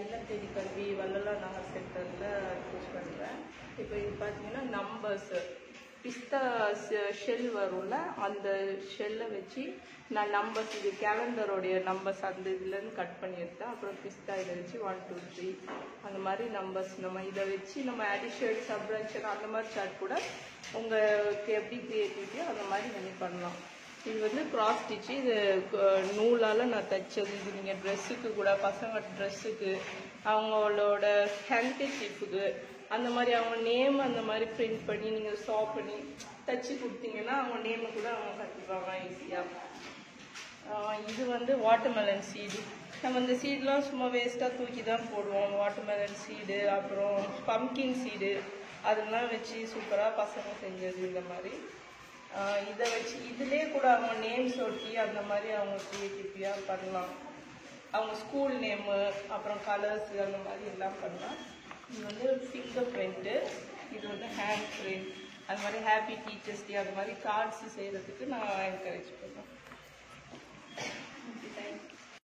இல்லம் தேடி கல்வி வள்ளலார் நகர் சென்டரில் டீச் பண்ணுறேன். இப்போ இது பார்த்தீங்கன்னா நம்பர்ஸு பிஸ்தா ஷெல் வரும்ல, அந்த ஷெல்லை வச்சு நான் நம்பர்ஸ், இது கேலண்டரோடைய நம்பர்ஸ் அந்த இதுலேருந்து கட் பண்ணி எடுத்தேன். அப்புறம் பிஸ்தா இதை வச்சு 1 2 3 அந்த மாதிரி நம்பர்ஸ் நம்ம இதை வச்சு நம்ம அடிஷன் சப்ராக்ஷன் அந்த மாதிரி சார்ட் கூட உங்களுக்கு எப்படி க்ரியேட்டிவிட்டியோ அந்த மாதிரி நீங்கள் பண்ணலாம். இது வந்து கிராஸ் ஸ்டிச்சு, இது நூலால் நான் தைச்சது. இது நீங்கள் ட்ரெஸ்ஸுக்கு கூட, பசங்க ட்ரெஸ்ஸுக்கு, அவங்களோட ஹேண்ட்கர்ச்சீஃபுக்கு அந்த மாதிரி அவங்க நேம் அந்த மாதிரி பிரிண்ட் பண்ணி நீங்கள் ஸ்டாப் பண்ணி தைச்சி கொடுத்தீங்கன்னா அவங்க நேமை கூட அவங்க கற்றுப்பாங்க ஈஸியாக. இது வந்து வாட்டர்மெலன் சீடு. நம்ம இந்த சீடெலாம் சும்மா வேஸ்ட்டாக தூக்கி தான் போடுவோம். வாட்டர்மெலன் சீடு, அப்புறம் பம்கின் சீடு, அதெல்லாம் வச்சு சூப்பராக பசங்க செஞ்சது. இந்த மாதிரி இதை வச்சு இதிலே கூட அவங்க நேம்ஸ் ஒட்டி அந்த மாதிரி அவங்க க்ரியேட்டிவிட்டியாக பண்ணலாம். அவங்க ஸ்கூல் நேமு, அப்புறம் கலர்ஸு அந்த மாதிரி எல்லாம் பண்ணலாம். இது வந்து ஃபிங்கர் பிரிண்ட்டு, இது வந்து ஹேண்ட் பிரிண்ட். அது மாதிரி ஹாப்பி டீச்சர்ஸ் டே அந்த மாதிரி கார்ட்ஸு செய்கிறதுக்கு நான் என்கரேஜ் பண்ணுவேன்.